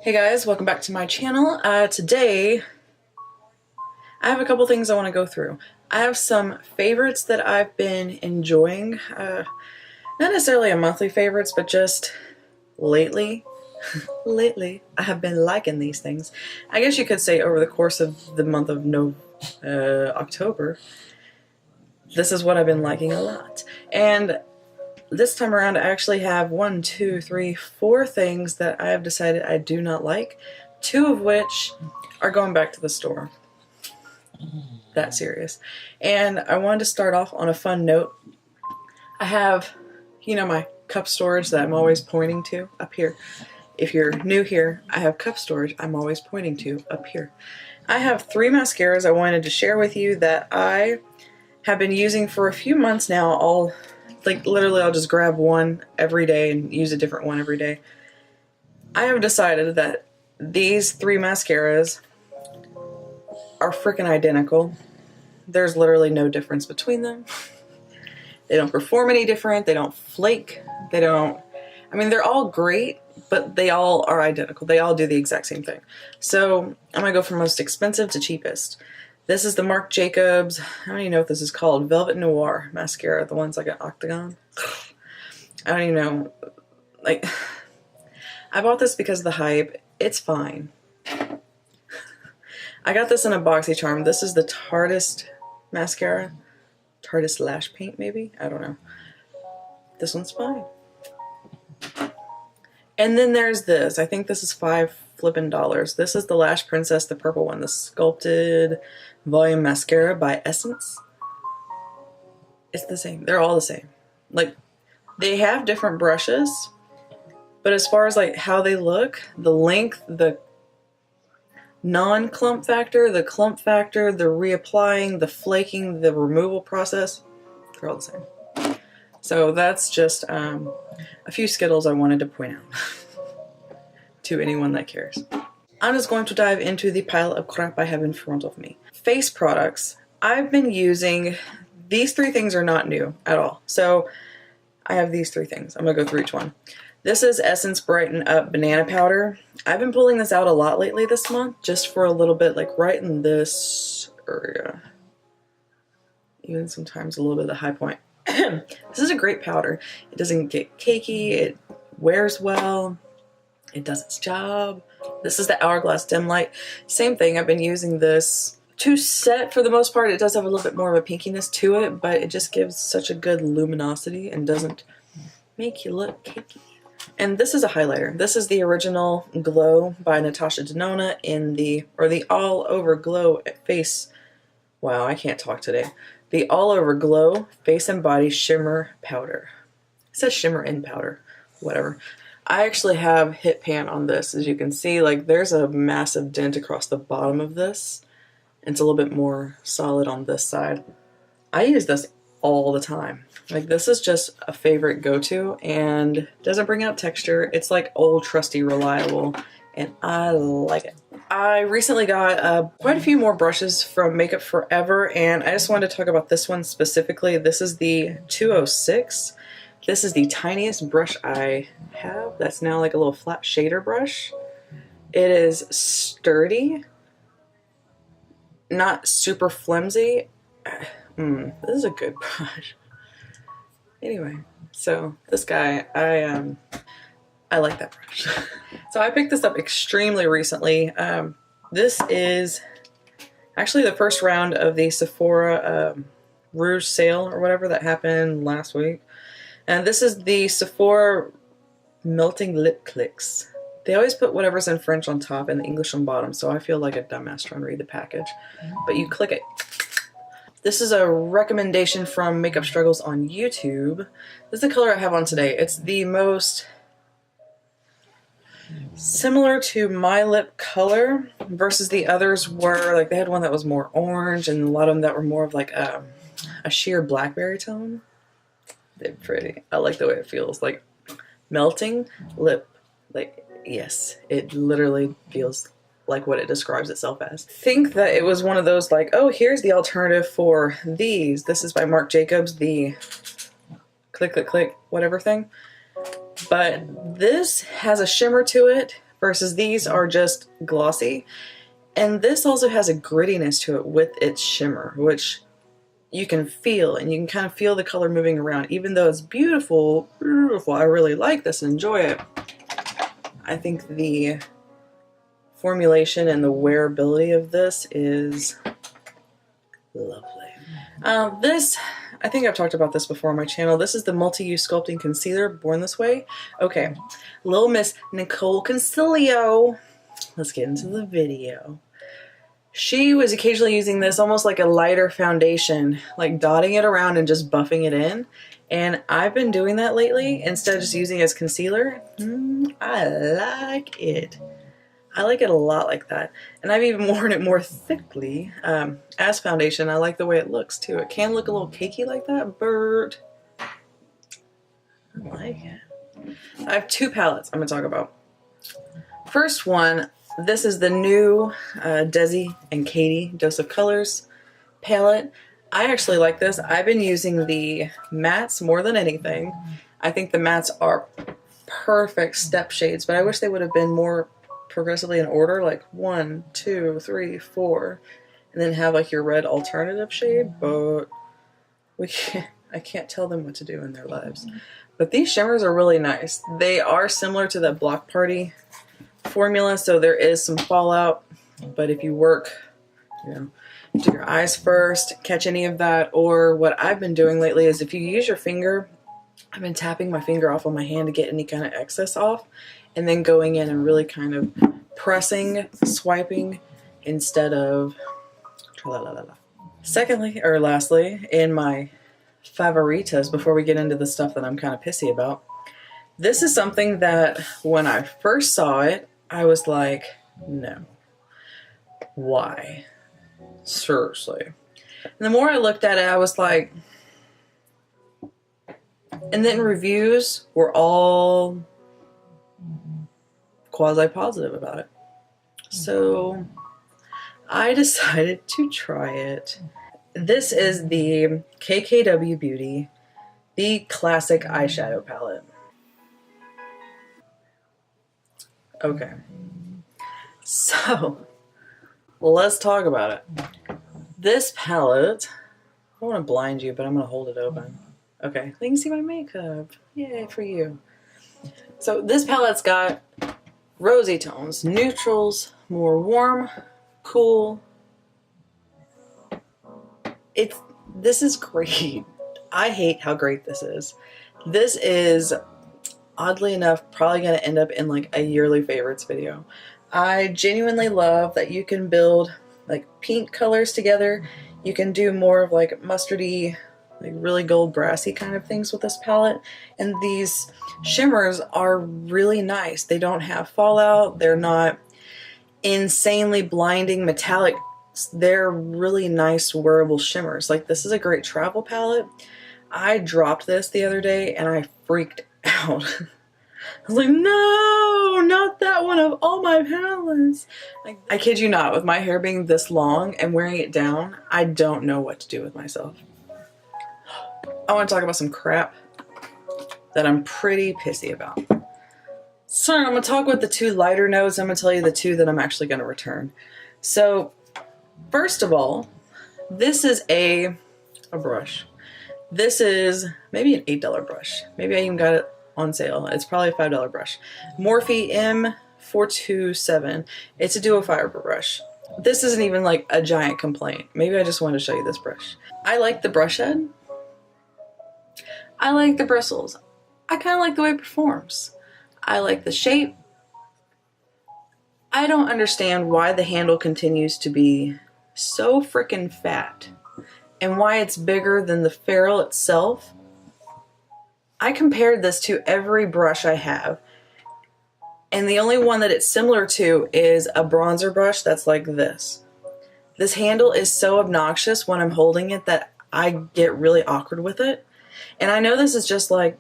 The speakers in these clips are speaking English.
Hey guys, welcome back to my channel. Today I have a couple things I want to go through. I have some favorites that I've been enjoying, not necessarily a monthly favorites, but just lately. Lately, I have been liking these things. I guess you could say over the course of the month of October, this is what I've been liking a lot. And this time around, I actually have 4 things that I have decided I do not like, 2 of which are going back to the store. That serious. And I wanted to start off on a fun note. I have, my cup storage that I'm always pointing to up here. If you're new here, I have cup storage I'm always pointing to up here. I have 3 mascaras I wanted to share with you that I have been using for a few months now. Literally I'll just grab one every day and use a different one every day. I have decided that these 3 mascaras are freaking identical. There's literally no difference between them. They don't perform any different. They don't flake. They're all great, but they all are identical. They all do the exact same thing. So I'm going to go from most expensive to cheapest. This is the Marc Jacobs, I don't even know what this is called, Velvet Noir mascara. The one's like an octagon. I don't even know. I bought this because of the hype. It's fine. I got this in a BoxyCharm. This is the Tartist mascara. Tartist Lash Paint, maybe? I don't know. This one's fine. And then there's this. I think this is $5 flippin'. This is the Lash Princess, the purple one. The Sculpted Volume Mascara by Essence. It's the same. They're all the same. They have different brushes, but as far as how they look, the length, the non-clump factor, the clump factor, the reapplying, the flaking, the removal process, they're all the same. So that's just a few Skittles I wanted to point out to anyone that cares. I'm just going to dive into the pile of crap I have in front of me. Face products. I've been using, these 3 things are not new at all. So I have these 3 things. I'm going to go through each one. This is Essence Brighten Up Banana Powder. I've been pulling this out a lot lately this month, just for a little bit, right in this area. Even sometimes a little bit of the high point. This is a great powder. It doesn't get cakey. It wears well. It does its job. This is the Hourglass Dim Light. Same thing. I've been using this to set for the most part. It does have a little bit more of a pinkiness to it, but it just gives such a good luminosity and doesn't make you look cakey. And this is a highlighter. This is the Original Glow by Natasha Denona in the All Over Glow Face. Wow, I can't talk today. The All Over Glow Face and Body Shimmer Powder. It says shimmer in powder. Whatever. I actually have hit pan on this. As you can see, there's a massive dent across the bottom of this. It's a little bit more solid on this side. I use this all the time. This is just a favorite go-to and doesn't bring out texture. It's old, trusty, reliable, and I like it. I recently got quite a few more brushes from Makeup Forever, and I just wanted to talk about this one specifically. This is the 206. This is the tiniest brush I have. That's now a little flat shader brush. It is sturdy, not super flimsy. This is a good brush. Anyway, so this guy, I like that brush. So I picked this up extremely recently. This is actually the first round of the Sephora Rouge sale or whatever that happened last week. And this is the Sephora Melting Lip Clicks. They always put whatever's in French on top and English on bottom, so I feel like a dumbass trying to read the package. But you click it. This is a recommendation from Makeup Struggles on YouTube. This is the color I have on today. It's the most similar to my lip color versus the others were, they had one that was more orange and a lot of them that were more of a sheer blackberry tone. They're pretty. I like the way it feels. Melting lip. Yes, it literally feels like what it describes itself as. Think that it was one of those oh, here's the alternative for these. This is by Marc Jacobs, the click, click, click, whatever thing. But this has a shimmer to it, versus these are just glossy. And this also has a grittiness to it with its shimmer, which you can feel, and you can kind of feel the color moving around. Even though it's beautiful, beautiful, I really like this and enjoy it. I think the formulation and the wearability of this is lovely. This, I think I've talked about this before on my channel. This is the Multi-Use Sculpting Concealer, Born This Way. Okay, Little Miss Nicole Concilio. Let's get into the video. She was occasionally using this almost like a lighter foundation, like dotting it around and just buffing it in. And I've been doing that lately instead of just using it as concealer. I like it. I like it a lot like that. And I've even worn it more thickly as foundation. I like the way it looks too. It can look a little cakey like that, but I like it. I have two palettes I'm going to talk about. First one, this is the new Desi and Katie Dose of Colors palette. I actually like this. I've been using the mattes more than anything. I think the mattes are perfect step shades, but I wish they would have been more progressively in order, like 1, 2, 3, 4, and then have like your red alternative shade, but I can't tell them what to do in their lives. But these shimmers are really nice. They are similar to the Block Party formula, so there is some fallout, but if you work, you know, do your eyes first, catch any of that. Or what I've been doing lately is if you use your finger, I've been tapping my finger off on my hand to get any kind of excess off, and then going in and really kind of pressing, swiping instead of tra-la-la-la-la. Secondly, or lastly, in my favoritas, before we get into the stuff that I'm kind of pissy about, this is something that when I first saw it, I was like, no. Why? Seriously. And the more I looked at it, I was like, and then reviews were all quasi-positive about it. So I decided to try it. This is the KKW Beauty, the classic eyeshadow palette. Okay, so let's talk about it. This palette, I don't want to blind you, but I'm going to hold it open. Okay, you can see my makeup. Yay for you. So this palette's got rosy tones, neutrals, more warm, cool. This is great. I hate how great this is. This is, oddly enough, probably going to end up in like a yearly favorites video. I genuinely love that you can build like pink colors together. You can do more of like mustardy, like really gold brassy kind of things with this palette. And these shimmers are really nice. They don't have fallout. They're not insanely blinding metallic. They're really nice wearable shimmers. Like, this is a great travel palette. I dropped this the other day and I freaked out. I was like, no, not that one of all my palettes. Like, I kid you not, with my hair being this long and wearing it down, I don't know what to do with myself. I want to talk about some crap that I'm pretty pissy about. So I'm going to talk with the two lighter notes. I'm going to tell you the two that I'm actually going to return. So first of all, this is a brush. This is maybe an $8 brush. Maybe I even got it on sale. It's probably a $5 brush. Morphe M427. It's a duo fiber brush. This isn't even like a giant complaint. Maybe I just wanted to show you this brush. I like the brush head. I like the bristles. I kind of like the way it performs. I like the shape. I don't understand why the handle continues to be so freaking fat and why it's bigger than the ferrule itself. I compared this to every brush I have, and the only one that it's similar to is a bronzer brush that's like this. This handle is so obnoxious when I'm holding it that I get really awkward with it. And I know this is just like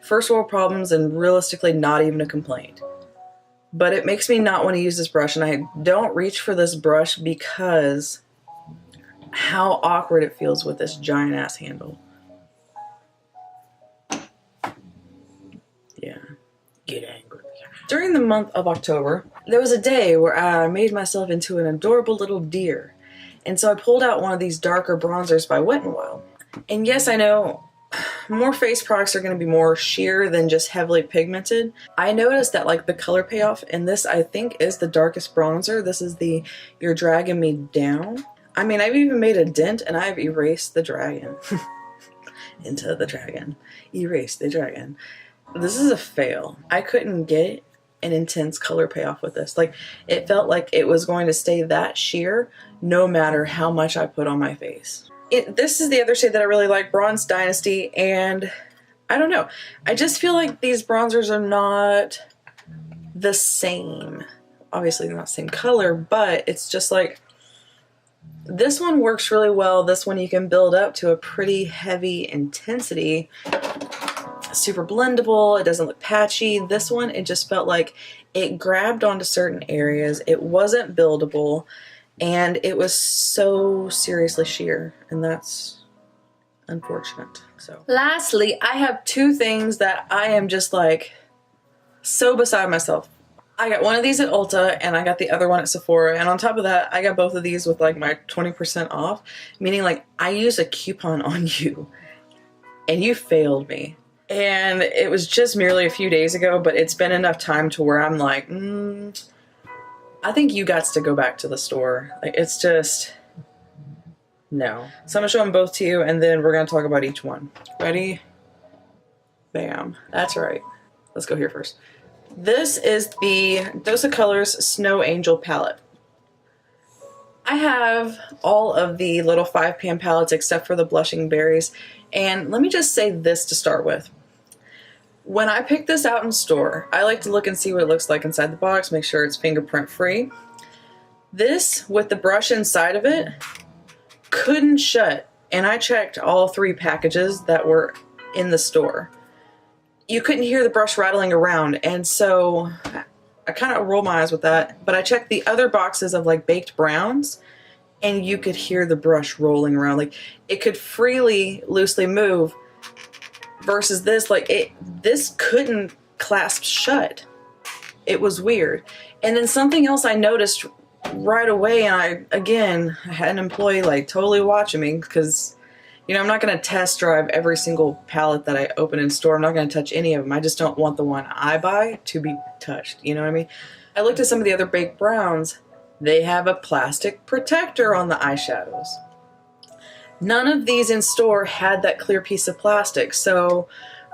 first world problems and realistically not even a complaint. But it makes me not want to use this brush, and I don't reach for this brush because how awkward it feels with this giant ass handle. Yeah, get angry. During the month of October, there was a day where I made myself into an adorable little deer. And so I pulled out one of these darker bronzers by Wet n Wild. And yes, I know more face products are going to be more sheer than just heavily pigmented. I noticed that like the color payoff in this, I think, is the darkest bronzer. This is the You're Dragging Me Down. I mean, I've even made a dent and I've erased the dragon. Into the dragon. Erase the dragon. This is a fail. I couldn't get an intense color payoff with this. Like, it felt like it was going to stay that sheer no matter how much I put on my face. This is the other shade that I really like, Bronze Dynasty, and I don't know. I just feel like these bronzers are not the same. Obviously, they're not the same color, but it's just like, this one works really well. This one you can build up to a pretty heavy intensity. Super blendable. It doesn't look patchy. This one, it just felt like it grabbed onto certain areas. It wasn't buildable. And it was so seriously sheer, and that's unfortunate. So, lastly, I have two things that I am just like so beside myself. I got one of these at Ulta, and I got the other one at Sephora, and on top of that, I got both of these with like my 20% off, meaning like I used a coupon on you, and you failed me. And it was just merely a few days ago, but it's been enough time to where I'm like, I think you got to go back to the store. Like, it's just, no. So I'm gonna show them both to you, and then we're gonna talk about each one. Ready? Bam. That's right. Let's go here first. This is the Dose of Colors Snow Angel palette. I have all of the little 5pan palettes except for the Blushing Berries, and let me just say this to start with. When I pick this out in store, I like to look and see what it looks like inside the box, make sure it's fingerprint free. This, with the brush inside of it, couldn't shut, and I checked all 3 packages that were in the store. You couldn't hear the brush rattling around, and so I kind of roll my eyes with that, but I checked the other boxes of like baked browns, and you could hear the brush rolling around. Like, it could freely, loosely move, versus this, like, this couldn't clasp shut. It was weird. And then something else I noticed right away, and I had an employee like totally watching me, because, you know, I'm not going to test drive every single palette that I open in store. I'm not going to touch any of them. I just don't want the one I buy to be touched. You know what I mean? I looked at some of the other baked browns. They have a plastic protector on the eyeshadows. None of these in store had that clear piece of plastic. So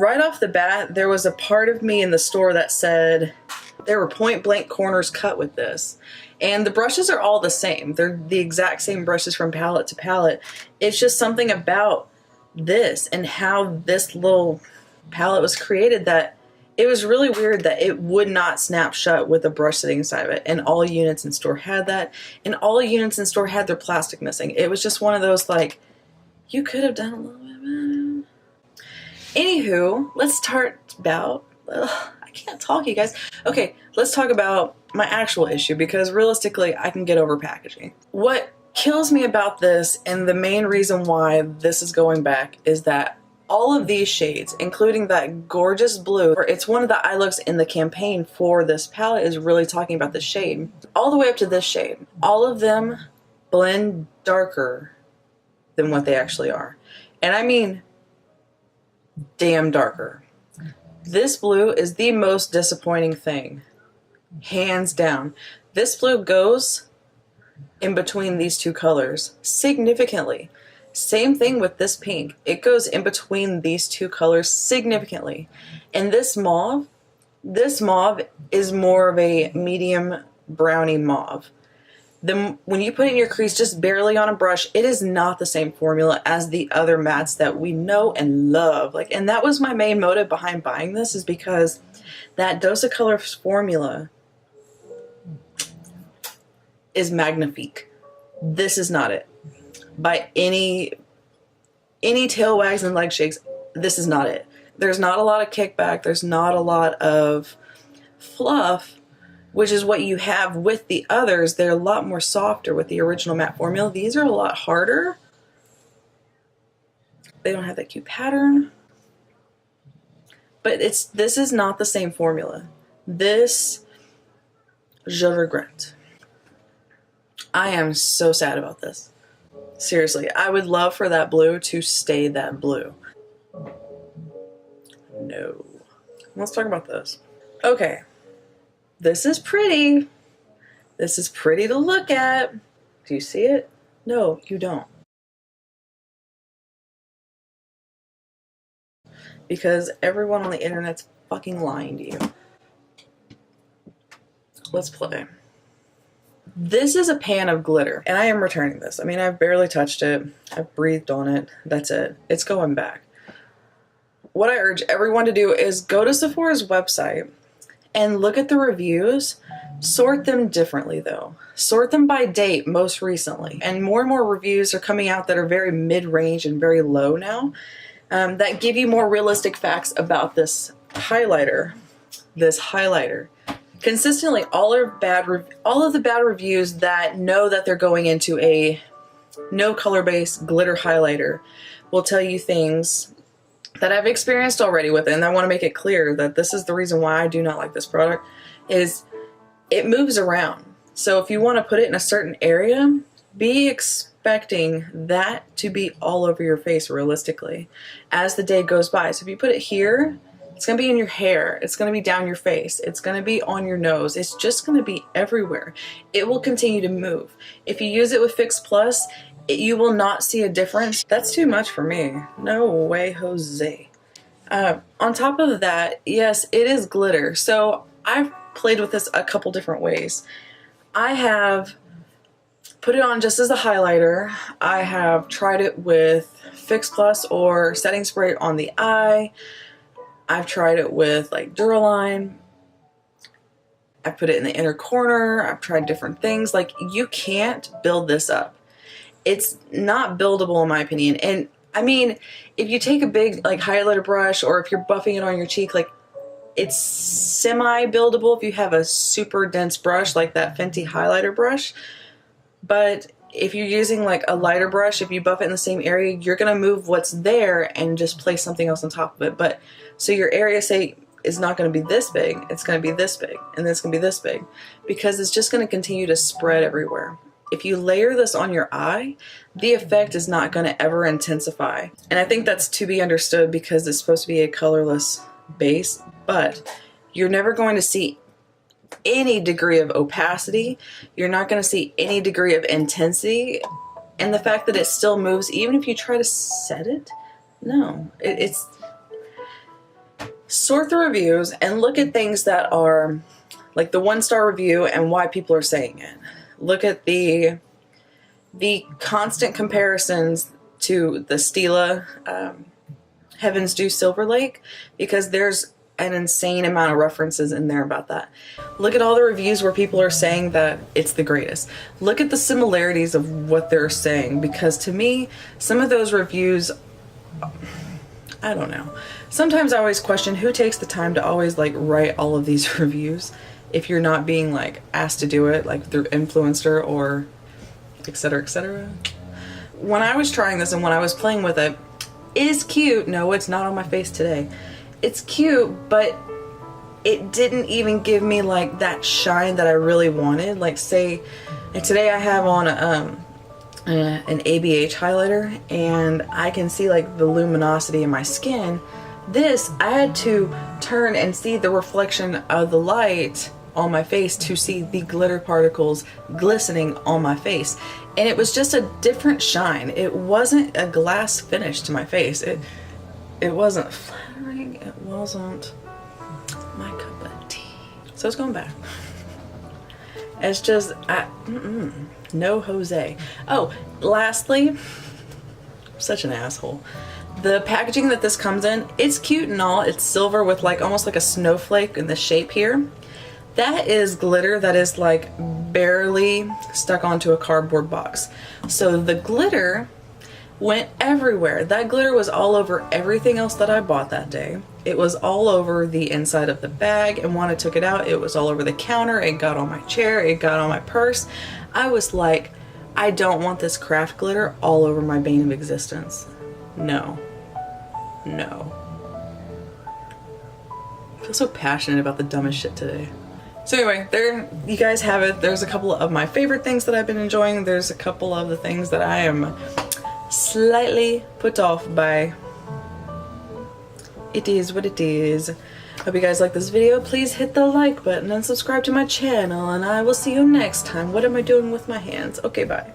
right off the bat, there was a part of me in the store that said there were point blank corners cut with this. And the brushes are all the same. They're the exact same brushes from palette to palette. It's just something about this and how this little palette was created that it was really weird that it would not snap shut with a brush sitting inside of it. And all units in store had that. And all units in store had their plastic missing. It was just one of those like, you could have done a little bit better. Anywho, let's talk about, I can't talk, you guys. Okay, let's talk about my actual issue, because realistically, I can get over packaging. What kills me about this, and the main reason why this is going back, is that all of these shades, including that gorgeous blue, it's one of the eye looks in the campaign for this palette is really talking about this shade. All the way up to this shade. All of them blend darker than what they actually are. And I mean, damn darker. This blue is the most disappointing thing. Hands down. This blue goes in between these two colors significantly. Same thing with this pink. It goes in between these two colors significantly. And this mauve is more of a medium browny mauve. When you put it in your crease just barely on a brush, it is not the same formula as the other mattes that we know and love. Like, and that was my main motive behind buying this, is because that Dose of Colors formula is magnifique. This is not it. By any tail wags and leg shakes, this is not it. There's not a lot of kickback. There's not a lot of fluff, which is what you have with the others. They're a lot more softer with the original matte formula. These are a lot harder. They don't have that cute pattern. But this is not the same formula. This, je regrette. I am so sad about this. Seriously, I would love for that blue to stay that blue. No. Let's talk about this. Okay. This is pretty. This is pretty to look at. Do you see it? No, you don't. Because everyone on the internet's fucking lying to you. Let's play. This is a pan of glitter, and I am returning this. I mean, I've barely touched it. I've breathed on it. That's it. It's going back. What I urge everyone to do is go to Sephora's website and look at the reviews. Sort them differently, though. Sort them by date most recently. And more reviews are coming out that are very mid-range and very low now, that give you more realistic facts about this highlighter. Consistently, all of the bad reviews that know that they're going into a no color-based glitter highlighter will tell you things that I've experienced already with it. And I want to make it clear that this is the reason why I do not like this product, is it moves around. So if you want to put it in a certain area, be expecting that to be all over your face realistically as the day goes by. So if you put it here, it's going to be in your hair. It's going to be down your face. It's going to be on your nose. It's just going to be everywhere. It will continue to move. If you use it with Fix Plus, you will not see a difference. That's too much for me. No way, Jose. On top of that, yes, it is glitter. So I've played with this a couple different ways. I have put it on just as a highlighter. I have tried it with Fix Plus or setting spray on the eye. I've tried it with like Duraline. I put it in the inner corner. I've tried different things. Like, you can't build this up. It's not buildable in my opinion. And I mean, if you take a big like highlighter brush, or if you're buffing it on your cheek, like, it's semi-buildable if you have a super dense brush like that Fenty highlighter brush. But if you're using like a lighter brush, if you buff it in the same area, you're gonna move what's there and just place something else on top of it. But so your area, say, is not gonna be this big, it's gonna be this big, and then it's gonna be this big, because it's just gonna continue to spread everywhere. If you layer this on your eye, the effect is not gonna ever intensify. And I think that's to be understood because it's supposed to be a colorless base, but you're never going to see any degree of opacity. You're not going to see any degree of intensity. And the fact that it still moves, even if you try to set it, no. It's sort the reviews and look at things that are like the 1-star review and why people are saying it. Look at the constant comparisons to the Stila Heaven's Dew Silver Lake, because there's an insane amount of references in there about that. Look at all the reviews where people are saying that it's the greatest. Look at the similarities of what they're saying, because to me, some of those reviews, I don't know. Sometimes I always question who takes the time to always like write all of these reviews if you're not being like asked to do it like through Influenster or etc, etc. When I was trying this and when I was playing with it, is cute. No, it's not on my face today. It's cute, but it didn't even give me like that shine that I really wanted. Like, say, like today I have on an ABH highlighter and I can see like the luminosity in my skin. This, I had to turn and see the reflection of the light on my face to see the glitter particles glistening on my face. And it was just a different shine. It wasn't a glass finish to my face. It wasn't flattering. It wasn't my cup of tea. So it's going back. It's just, no Jose. Oh, lastly, such an asshole. The packaging that this comes in, it's cute and all. It's silver with like almost like a snowflake in the shape here. That is glitter that is like barely stuck onto a cardboard box. So the glitter went everywhere. That glitter was all over everything else that I bought that day. It was all over the inside of the bag, and when I took it out, it was all over the counter. It got on my chair, it got on my purse. I was like, I don't want this craft glitter all over my bane of existence. No. No. I feel so passionate about the dumbest shit today. So anyway, there you guys have it. There's a couple of my favorite things that I've been enjoying. There's a couple of the things that I am slightly put off by. It is what it is. Hope you guys like this video. Please hit the like button and subscribe to my channel, and I will see you next time. What am I doing with my hands? Okay, bye.